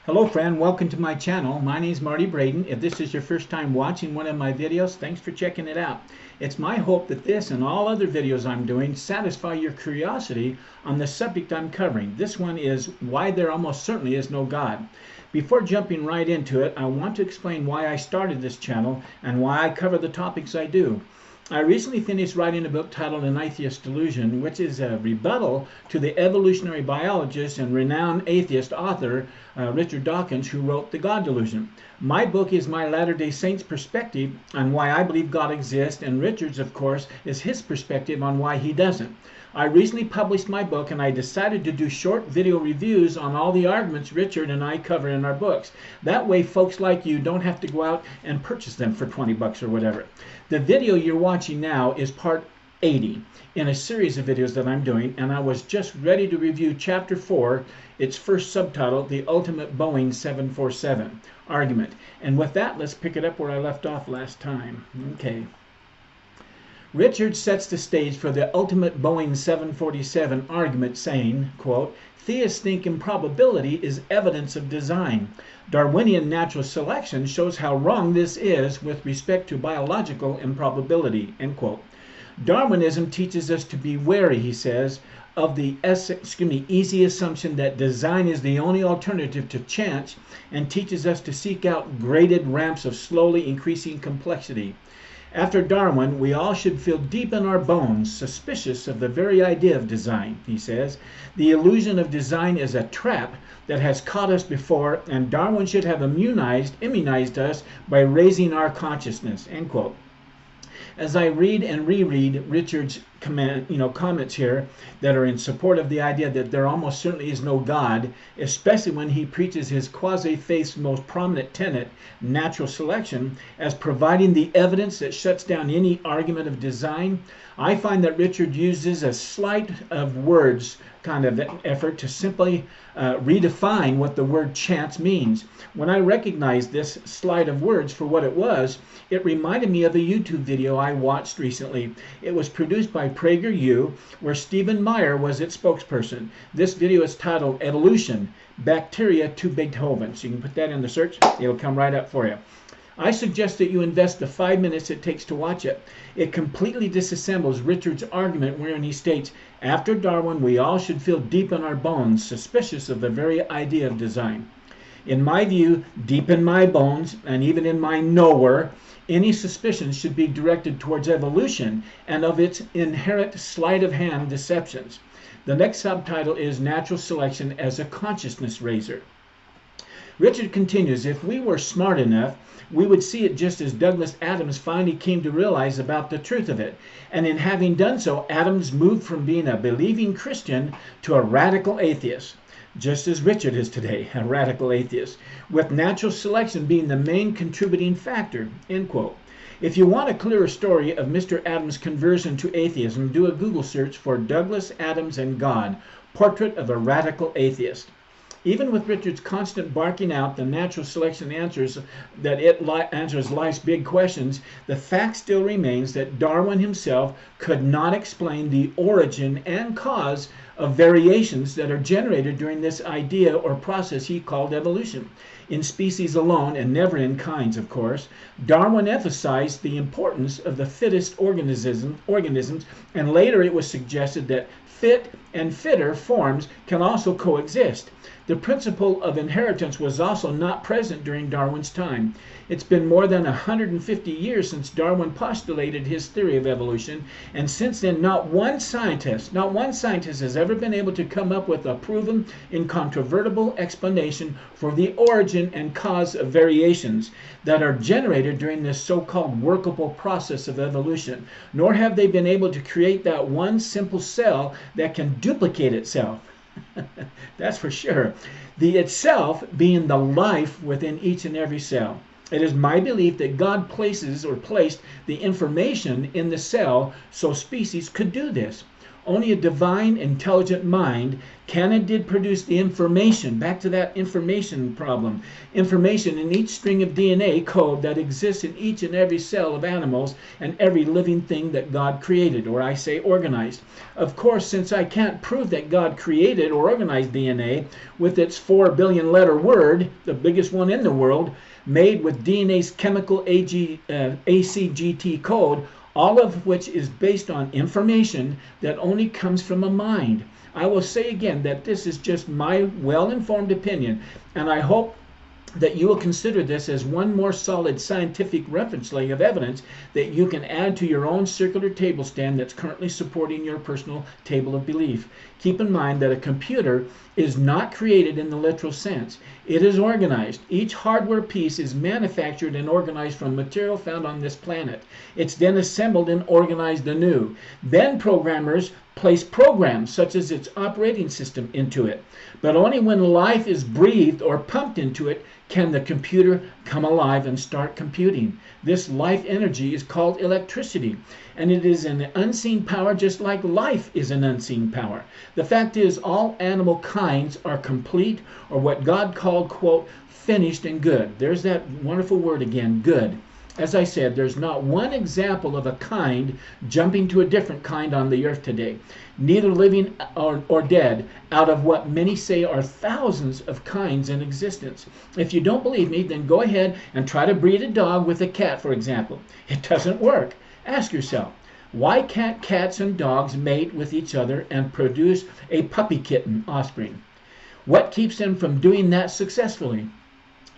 Hello friend, welcome to my channel. My name is Marty Braden. If this is your first time watching one of my videos, thanks for checking it out. It's my hope that this and all other videos I'm doing satisfy your curiosity on the subject I'm covering. This one is why there almost certainly is no God. Before jumping right into it, I want to explain why I started this channel and why I cover the topics I do. I recently finished writing a book titled An Atheist Delusion, which is a rebuttal to the evolutionary biologist and renowned atheist author Richard Dawkins, who wrote The God Delusion. My book is my Latter-day Saints perspective on why I believe God exists, and Richard's, of course, is his perspective on why he doesn't. I recently published my book, and I decided to do short video reviews on all the arguments Richard and I cover in our books. That way folks like you don't have to go out and purchase them for 20 bucks or whatever. The video you're watching now is part 80 in a series of videos that I'm doing, and I was just ready to review chapter 4, its first subtitle, The Ultimate Boeing 747 Argument. And with that, let's pick it up where I left off last time. Okay. Richard sets the stage for the ultimate Boeing 747 argument, saying, quote, "Theists think improbability is evidence of design. Darwinian natural selection shows how wrong this is with respect to biological improbability," end quote. Darwinism teaches us to be wary, he says, of the easy assumption that design is the only alternative to chance, and teaches us to seek out graded ramps of slowly increasing complexity. After Darwin, we all should feel deep in our bones suspicious of the very idea of design, he says. The illusion of design is a trap that has caught us before, and Darwin should have immunized us by raising our consciousness, end quote. As I read and reread Richard's comments here that are in support of the idea that there almost certainly is no God, especially when he preaches his quasi-faiths most prominent tenet, natural selection, as providing the evidence that shuts down any argument of design, I find that Richard uses a sleight of words kind of effort to simply redefine what the word chance means. When I recognized this sleight of words for what it was, it reminded me of a YouTube video I watched recently. It was produced by PragerU, where Stephen Meyer was its spokesperson. This video is titled Evolution, Bacteria to Beethoven. So you can put that in the search, it'll come right up for you. I suggest that you invest the 5 minutes it takes to watch it. It completely disassembles Richard's argument wherein he states, after Darwin, we all should feel deep in our bones suspicious of the very idea of design. In my view, deep in my bones, and even in my knower, any suspicions should be directed towards evolution and of its inherent sleight of hand deceptions. The next subtitle is Natural Selection as a Consciousness Raiser. Richard continues, if we were smart enough, we would see it just as Douglas Adams finally came to realize about the truth of it. And in having done so, Adams moved from being a believing Christian to a radical atheist, just as Richard is today, a radical atheist, with natural selection being the main contributing factor, end quote. If you want a clearer story of Mr. Adams' conversion to atheism, do a Google search for Douglas Adams and God, Portrait of a Radical Atheist. Even with Richard's constant barking out the natural selection answers answers life's big questions, the fact still remains that Darwin himself could not explain the origin and cause of variations that are generated during this idea or process he called evolution. In species alone, and never in kinds, of course, Darwin emphasized the importance of the fittest organisms, and later it was suggested that fit and fitter forms can also coexist. The principle of inheritance was also not present during Darwin's time. It's been more than 150 years since Darwin postulated his theory of evolution, and since then not one scientist has ever been able to come up with a proven, incontrovertible explanation for the origin and cause of variations that are generated during this so-called workable process of evolution, nor have they been able to create that one simple cell that can duplicate itself. That's for sure. The itself being the life within each and every cell. It is my belief that God placed the information in the cell so species could do this. Only a divine, intelligent mind can and did produce the information, back to that information problem, information in each string of DNA code that exists in each and every cell of animals and every living thing that God created, or I say organized. Of course, since I can't prove that God created or organized DNA with its 4 billion letter word, the biggest one in the world, made with DNA's chemical ACGT code, all of which is based on information that only comes from a mind. I will say again that this is just my well-informed opinion, and I hope that you will consider this as one more solid scientific reference laying of evidence that you can add to your own circular table stand that's currently supporting your personal table of belief. Keep in mind that a computer is not created in the literal sense. It is organized. Each hardware piece is manufactured and organized from material found on this planet. It's then assembled and organized anew. Then programmers place programs such as its operating system into it. But only when life is breathed or pumped into it can the computer come alive and start computing. This life energy is called electricity, and it is an unseen power just like life is an unseen power. The fact is, all animal kinds are complete, or what God called, quote, finished and good. There's that wonderful word again, good. As I said, there's not one example of a kind jumping to a different kind on the earth today, neither living or dead, out of what many say are thousands of kinds in existence. If you don't believe me, then go ahead and try to breed a dog with a cat, for example. It doesn't work. Ask yourself, why can't cats and dogs mate with each other and produce a puppy kitten offspring? What keeps them from doing that successfully?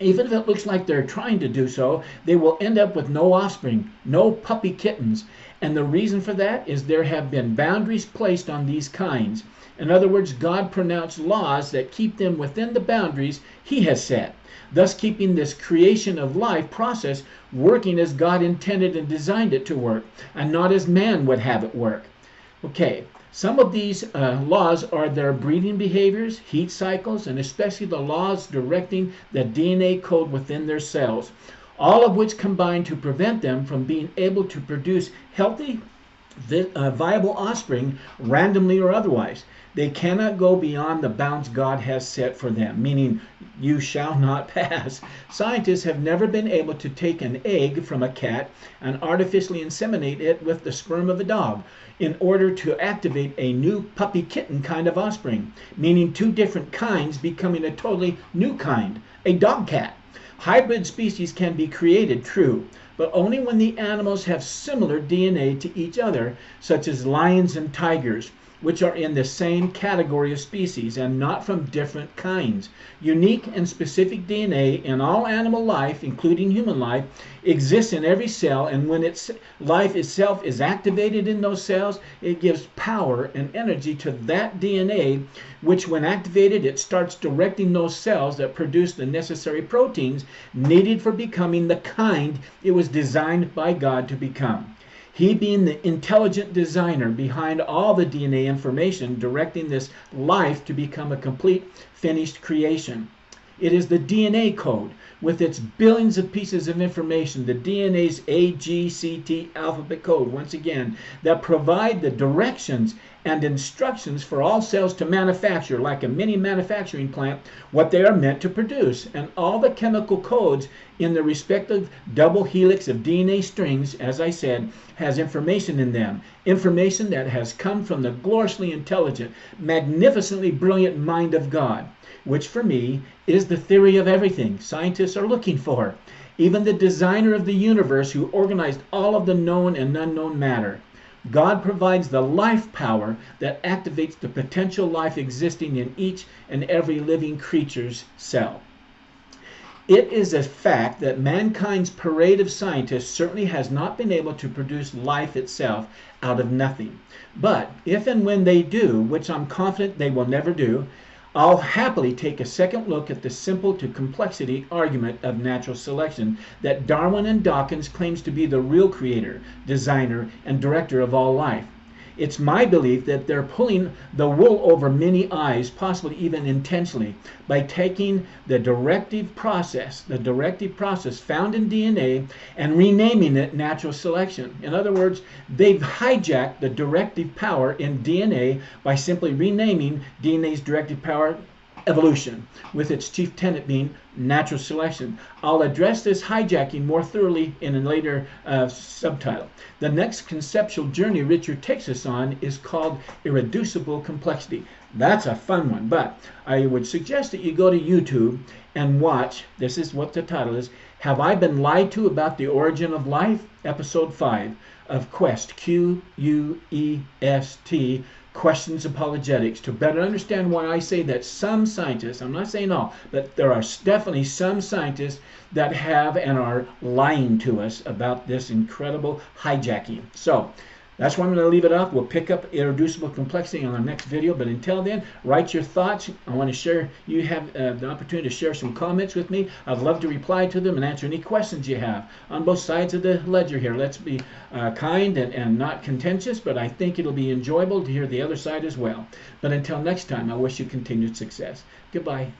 Even if it looks like they're trying to do so, they will end up with no offspring, no puppy kittens. And the reason for that is there have been boundaries placed on these kinds. In other words, God pronounced laws that keep them within the boundaries He has set, thus keeping this creation of life process working as God intended and designed it to work, and not as man would have it work. Okay. Some of these laws are their breeding behaviors, heat cycles, and especially the laws directing the DNA code within their cells, all of which combine to prevent them from being able to produce healthy, viable offspring randomly or otherwise. They cannot go beyond the bounds God has set for them, meaning you shall not pass. Scientists have never been able to take an egg from a cat and artificially inseminate it with the sperm of a dog in order to activate a new puppy kitten kind of offspring, meaning two different kinds becoming a totally new kind, a dog cat. Hybrid species can be created, true, but only when the animals have similar DNA to each other, such as lions and tigers, which are in the same category of species and not from different kinds. Unique and specific DNA in all animal life, including human life, exists in every cell, and when its life itself is activated in those cells, it gives power and energy to that DNA, which when activated, it starts directing those cells that produce the necessary proteins needed for becoming the kind it was designed by God to become. He being the intelligent designer behind all the DNA information, directing this life to become a complete, finished creation. It is the DNA code, with its billions of pieces of information, the DNA's A, G, C, T alphabet code, once again, that provide the directions and instructions for all cells to manufacture, like a mini manufacturing plant, what they are meant to produce. And all the chemical codes in the respective double helix of DNA strings, as I said, has information in them. Information that has come from the gloriously intelligent, magnificently brilliant mind of God, which for me is the theory of everything scientists are looking for. Even the designer of the universe who organized all of the known and unknown matter. God provides the life power that activates the potential life existing in each and every living creature's cell. It is a fact that mankind's parade of scientists certainly has not been able to produce life itself out of nothing. But if and when they do, which I'm confident they will never do, I'll happily take a second look at the simple to complexity argument of natural selection that Darwin and Dawkins claims to be the real creator, designer, and director of all life. It's my belief that they're pulling the wool over many eyes, possibly even intentionally, by taking the directive process found in DNA and renaming it natural selection. In other words, they've hijacked the directive power in DNA by simply renaming DNA's directive power evolution, with its chief tenet being natural selection. I'll address this hijacking more thoroughly in a later subtitle. The next conceptual journey Richard takes us on is called irreducible complexity. That's a fun one, but I would suggest that you go to YouTube and watch, this is what the title is, Have I Been Lied to About the Origin of Life? Episode 5 of Quest, Q-U-E-S-T, Questions Apologetics, to better understand why I say that some scientists, I'm not saying all, but there are definitely some scientists that have and are lying to us about this incredible hijacking. So that's where I'm going to leave it up. We'll pick up irreducible complexity on our next video. But until then, write your thoughts. I want to share, you have the opportunity to share some comments with me. I'd love to reply to them and answer any questions you have on both sides of the ledger here. Let's be kind and not contentious, but I think it'll be enjoyable to hear the other side as well. But until next time, I wish you continued success. Goodbye.